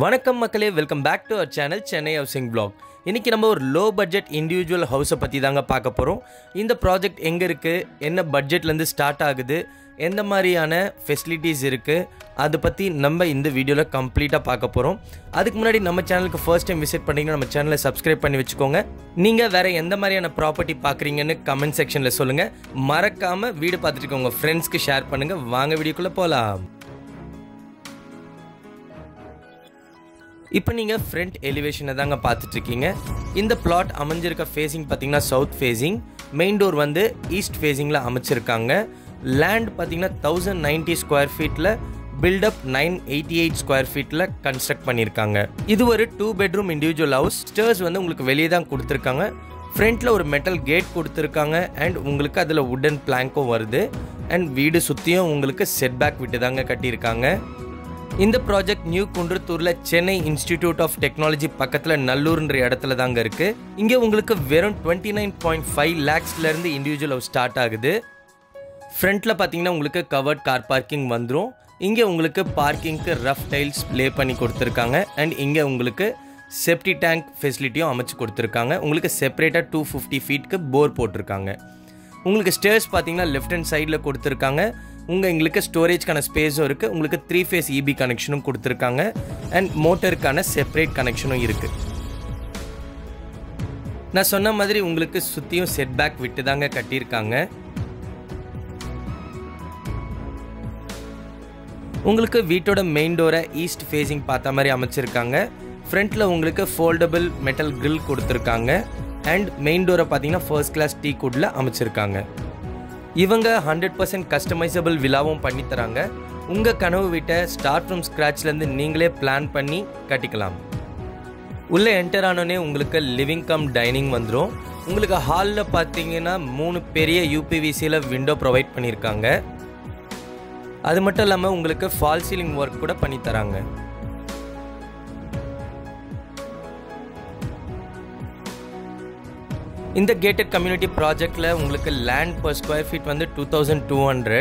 வணக்கம் மக்களே, welcome back to our channel Chennai housing block. இன்றைக்கி நம்ம ஒரு லோ பட்ஜெட் இண்டிவிஜுவல் ஹவுஸை பற்றி தாங்க பார்க்க போகிறோம். இந்த ப்ராஜெக்ட் எங்கே இருக்குது, என்ன பட்ஜெட்லேருந்து ஸ்டார்ட் ஆகுது, எந்த மாதிரியான ஃபெசிலிட்டிஸ் இருக்குது, அதை பற்றி நம்ம இந்த வீடியோவில் கம்ப்ளீட்டாக பார்க்க போகிறோம். அதுக்கு முன்னாடி நம்ம சேனலுக்கு ஃபர்ஸ்ட் டைம் விசிட் பண்ணிங்கன்னா நம்ம சேனலை சப்ஸ்கிரைப் பண்ணி வச்சுக்கோங்க. நீங்கள் வேறு எந்த மாதிரியான ப்ராப்பர்ட்டி பார்க்குறீங்கன்னு கமெண்ட் செக்ஷனில் சொல்லுங்கள். மறக்காமல் வீடு பார்த்துட்டு உங்கள் ஃப்ரெண்ட்ஸ்க்கு ஷேர் பண்ணுங்கள். வாங்க வீடியோக்குள்ளே போகலாம். இப்போ நீங்கள் ஃப்ரண்ட் எலிவேஷனை தாங்க பார்த்துட்ருக்கீங்க. இந்த பிளாட் அமைஞ்சிருக்க ஃபேஸிங் பார்த்தீங்கன்னா சவுத் ஃபேஸிங். மெயின் டோர் வந்து ஈஸ்ட் ஃபேஸிங்கில் அமைச்சிருக்காங்க. லேண்ட் பார்த்தீங்கன்னா 1090 ஸ்கொயர் ஃபீட்டில் பில்டப் 988 ஸ்கொயர் ஃபீட்டில் கன்ஸ்ட்ரக்ட் பண்ணியிருக்காங்க. இது ஒரு 2 பெட்ரூம் இண்டிவிஜுவல் ஹவுஸ். ஸ்டேர்ஸ் வந்து உங்களுக்கு வெளியே தான் கொடுத்துருக்காங்க. ஃப்ரண்ட்டில் ஒரு மெட்டல் கேட் கொடுத்துருக்காங்க அண்ட் உங்களுக்கு அதில் வுடன் பிளாங்க்கும் வருது. அண்ட் வீடு சுற்றியும் உங்களுக்கு செட்பேக் விட்டு தாங்க கட்டியிருக்காங்க. இந்த ப்ராஜெக்ட் நியூ குன்றத்தூரில் சென்னை இன்ஸ்டிடியூட் ஆஃப் டெக்னாலஜி பக்கத்தில் நல்லூர்ன்ற இடத்துல தாங்க இருக்குது. இங்கே உங்களுக்கு வெறும் 29.5 lakhsலேருந்து இண்டிவிஜுவல் ஹவுஸ் ஸ்டார்ட் ஆகுது. ஃப்ரண்ட்டில் பார்த்தீங்கன்னா உங்களுக்கு கவர்ட் கார் பார்க்கிங் வந்துடும். இங்கே உங்களுக்கு பார்க்கிங்க்கு ரஃப் டைல்ஸ் ப்ளே பண்ணி கொடுத்துருக்காங்க. அண்ட் இங்கே உங்களுக்கு செப்டி டேங்க் ஃபெசிலிட்டியும் அமைச்சு கொடுத்துருக்காங்க. உங்களுக்கு செப்பரேட்டாக 250 ஃபீட்க்கு போர் போட்டிருக்காங்க. உங்களுக்கு ஸ்டேர்ஸ் பார்த்தீங்கன்னா லெஃப்ட் ஹேண்ட் சைடில் கொடுத்துருக்காங்க. எங்களுக்கு ஸ்டோரேஜ்க்கான ஸ்பேஸும் இருக்குது. உங்களுக்கு 3 phase EB கனெக்ஷனும் கொடுத்துருக்காங்க. அண்ட் மோட்டருக்கான செப்பரேட் கனெக்ஷனும் இருக்குது. நான் சொன்ன மாதிரி உங்களுக்கு சுற்றியும் செட்பேக் விட்டு தாங்க கட்டியிருக்காங்க. உங்களுக்கு வீட்டோட மெயின் டோரை ஈஸ்ட் ஃபேஸிங் பார்த்த மாதிரி அமைச்சிருக்காங்க. ஃப்ரண்ட்டில் உங்களுக்கு ஃபோல்டபுள் மெட்டல் கிரில் கொடுத்துருக்காங்க. அண்ட் மெயின் டோரை பார்த்தீங்கன்னா ஃபர்ஸ்ட் கிளாஸ் டீ குட்டில் அமைச்சிருக்காங்க. இவங்க 100% கஸ்டமைசபிள் விலாவும் பண்ணித்தராங்க. உங்கள் கனவு வீட்டை ஸ்டார்ட் ஃப்ரம் ஸ்க்ராட்ச்லேருந்து நீங்களே பிளான் பண்ணி கட்டிக்கலாம். உள்ளே என்டர் ஆனோடனே உங்களுக்கு லிவிங் கம் டைனிங் வந்துடும். உங்களுக்கு ஹாலில் பார்த்தீங்கன்னா 3 பெரிய UPVCயில் விண்டோ ப்ரொவைட் பண்ணியிருக்காங்க. அது மட்டும் இல்லாமல் உங்களுக்கு ஃபால் சீலிங் ஒர்க் கூட பண்ணித்தராங்க. இந்த கேட்டட் கம்யூனிட்டி ப்ராஜெக்டில் உங்களுக்கு லேண்ட் பர் ஸ்கொயர் ஃபீட் வந்து 2200.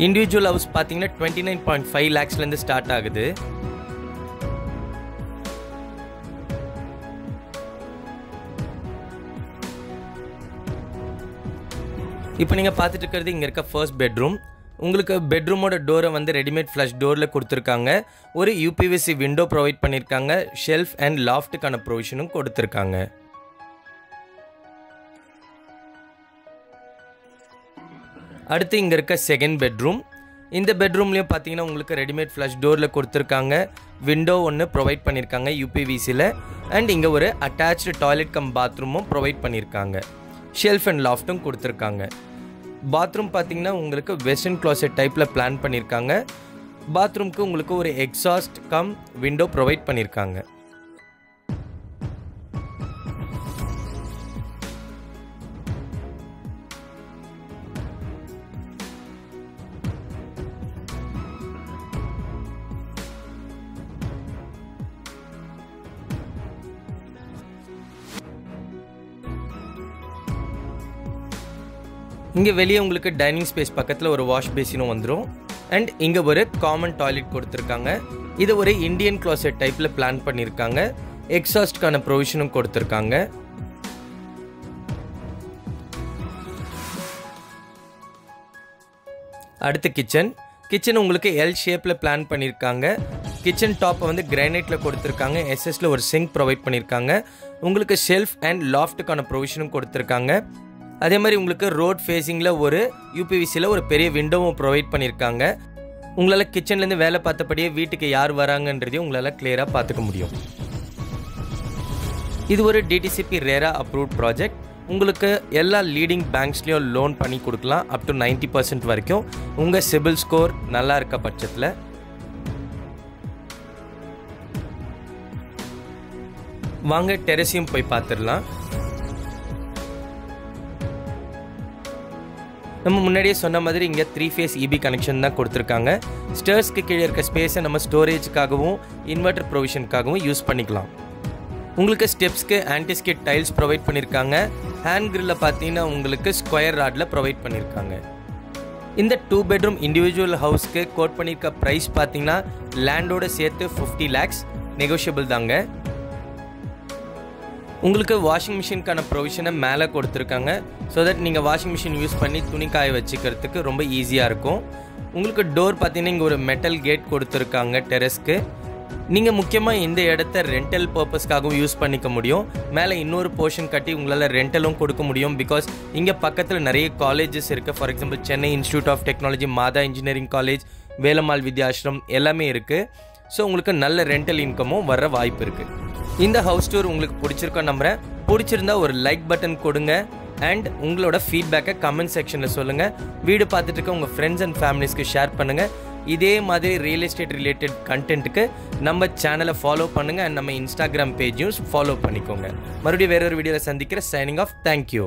இண்டிவிஜுவல் ஹவுஸ் பார்த்தீங்கன்னா 29.5 lakhsலேருந்து ஸ்டார்ட் ஆகுது. இப்போ நீங்கள் பார்த்துட்டு இருக்கிறது இங்கே இருக்க ஃபர்ஸ்ட் பெட்ரூம். உங்களுக்கு பெட்ரூமோட டோரை வந்து ரெடிமேட் ஃப்ளஷ் டோரில் கொடுத்துருக்காங்க. ஒரு UPVC விண்டோ ப்ரொவைட் பண்ணியிருக்காங்க. ஷெல்ஃப் அண்ட் லாஃப்ட்டுக்கான ப்ரொவிஷனும் கொடுத்துருக்காங்க. அடுத்து இங்கே இருக்க செகண்ட் பெட்ரூம். இந்த பெட்ரூம்லேயும் பார்த்தீங்கன்னா உங்களுக்கு ரெடிமேட் ஃப்ளஷ் டோரில் கொடுத்துருக்காங்க. விண்டோ ஒன்று ப்ரொவைட் பண்ணியிருக்காங்க UPVCயில். அண்ட் இங்கே ஒரு அட்டாச்டு டாய்லெட் கம் பாத்ரூமும் ப்ரொவைட் பண்ணியிருக்காங்க. ஷெல்ஃப் அண்ட் லாஃப்ட்டும் கொடுத்துருக்காங்க. பாத்ரூம் பார்த்தீங்கன்னா உங்களுக்கு வெஸ்டர்ன் க்ளாசெட் டைப்பில் பிளான் பண்ணியிருக்காங்க. பாத்ரூம்க்கு உங்களுக்கு ஒரு எக்ஸாஸ்ட் கம் விண்டோ ப்ரொவைட் பண்ணியிருக்காங்க. இங்கே வெளியே உங்களுக்கு டைனிங் ஸ்பேஸ் பக்கத்தில் ஒரு வாஷ் பேசினும் வந்துடும். அண்ட் இங்கே ஒரு காமன் டாய்லெட் கொடுத்துருக்காங்க. இது ஒரு இந்தியன் க்ளாசெட் டைப்பில் பிளான் பண்ணியிருக்காங்க. எக்ஸாஸ்ட்கான ப்ரொவிஷனும் கொடுத்துருக்காங்க. அடுத்து கிச்சன் உங்களுக்கு L ஷேப்பில் பிளான் பண்ணியிருக்காங்க. கிச்சன் டாப்பை வந்து கிரானைட்டில் கொடுத்துருக்காங்க. SS ஒரு சிங்க் ப்ரொவைட் பண்ணியிருக்காங்க. உங்களுக்கு ஷெல்ஃப் அண்ட் லாஃப்ட்டுக்கான ப்ரொவிஷனும் கொடுத்துருக்காங்க. அதே மாதிரி உங்களுக்கு ரோட் ஃபேஸிங்கில் ஒரு UPVCயில் ஒரு பெரிய விண்டோவும் ப்ரொவைட் பண்ணியிருக்காங்க. உங்களால் கிச்சன்லேருந்து வேலை பார்த்தபடியே வீட்டுக்கு யார் வராங்கன்றதையும் உங்களால் கிளியராக பார்த்துக்க முடியும். இது ஒரு DTCP ரேரா அப்ரூவ்ட் ப்ராஜெக்ட். உங்களுக்கு எல்லா லீடிங் பேங்க்ஸ்லேயும் லோன் பண்ணி கொடுக்கலாம். அப் டு 90% வரைக்கும் உங்கள் சிபில் ஸ்கோர் நல்லா இருக்க பட்சத்தில். வாங்க டெரஸையும் போய் பார்த்துடலாம். நம்ம முன்னாடியே சொன்ன மாதிரி இங்கே 3 phase EB கனெக்ஷன் தான் கொடுத்துருக்காங்க. ஸ்டேர்ஸ்க்கு கீழே இருக்க ஸ்பேஸை நம்ம ஸ்டோரேஜுக்காகவும் இன்வெர்டர் ப்ரொவிஷனுக்காகவும் யூஸ் பண்ணிக்கலாம். உங்களுக்கு ஸ்டெப்ஸ்க்கு ஆன்டிஸ்கிட் டைல்ஸ் ப்ரொவைட் பண்ணியிருக்காங்க. ஹேண்ட் கிரில்ல பார்த்தீங்கன்னா உங்களுக்கு ஸ்கொயர் ராடில் ப்ரொவைட் பண்ணியிருக்காங்க. இந்த 2 பெட்ரூம் இண்டிவிஜுவல் ஹவுஸ்க்கு கோட் பண்ணியிருக்க ப்ரைஸ் பார்த்தீங்கன்னா லேண்டோட சேர்த்து 50 lakhs நெகோஷியபிள் தாங்க. உங்களுக்கு வாஷிங் மிஷினுக்கான ப்ரொவிஷனை மேலே கொடுத்துருக்காங்க. ஸோ தட் நீங்கள் வாஷிங் மிஷின் யூஸ் பண்ணி துணி காய வச்சுக்கிறதுக்கு ரொம்ப ஈஸியாக இருக்கும். உங்களுக்கு டோர் பார்த்தீங்கன்னா இங்கே ஒரு மெட்டல் கேட் கொடுத்துருக்காங்க டெரஸ்க்கு. நீங்கள் முக்கியமாக இந்த இடத்த ரெண்டல் பர்பஸ்க்காகவும் யூஸ் பண்ணிக்க முடியும். மேலே இன்னொரு போர்ஷன் கட்டி உங்களால் ரெண்டலும் கொடுக்க முடியும். பிகாஸ் இங்கே பக்கத்தில் நிறைய காலேஜஸ் இருக்குது. For example Chennai institute of technology, Madha engineering college, Velammal Vidyashram எல்லாமே இருக்குது. ஸோ உங்களுக்கு நல்ல ரெண்டல் இன்கமும் வர வாய்ப்பு இருக்குது. இந்த ஹவுஸ் டூர் உங்களுக்கு பிடிச்சிருக்கோம் நம்புகிறேன். பிடிச்சிருந்தா ஒரு லைக் பட்டன் கொடுங்க அண்ட் உங்களோட ஃபீட்பேக்கை கமெண்ட் செக்ஷனில் சொல்லுங்கள். வீடு பார்த்துட்டு இருக்க உங்கள் ஃப்ரெண்ட்ஸ் அண்ட் ஃபேமிலிஸ்க்கு ஷேர் பண்ணுங்கள். இதே மாதிரி ரியல் எஸ்டேட் ரிலேட்டட் கண்டென்ட்டுக்கு நம்ம சேனலை ஃபாலோ பண்ணுங்கள் அண்ட் நம்ம இன்ஸ்டாகிராம் பேஜையும் ஃபாலோ பண்ணிக்கோங்க. மறுபடியும் வேறொரு வீடியோவில் சந்திக்கிற சைனிங் ஆஃப். தேங்க்யூ.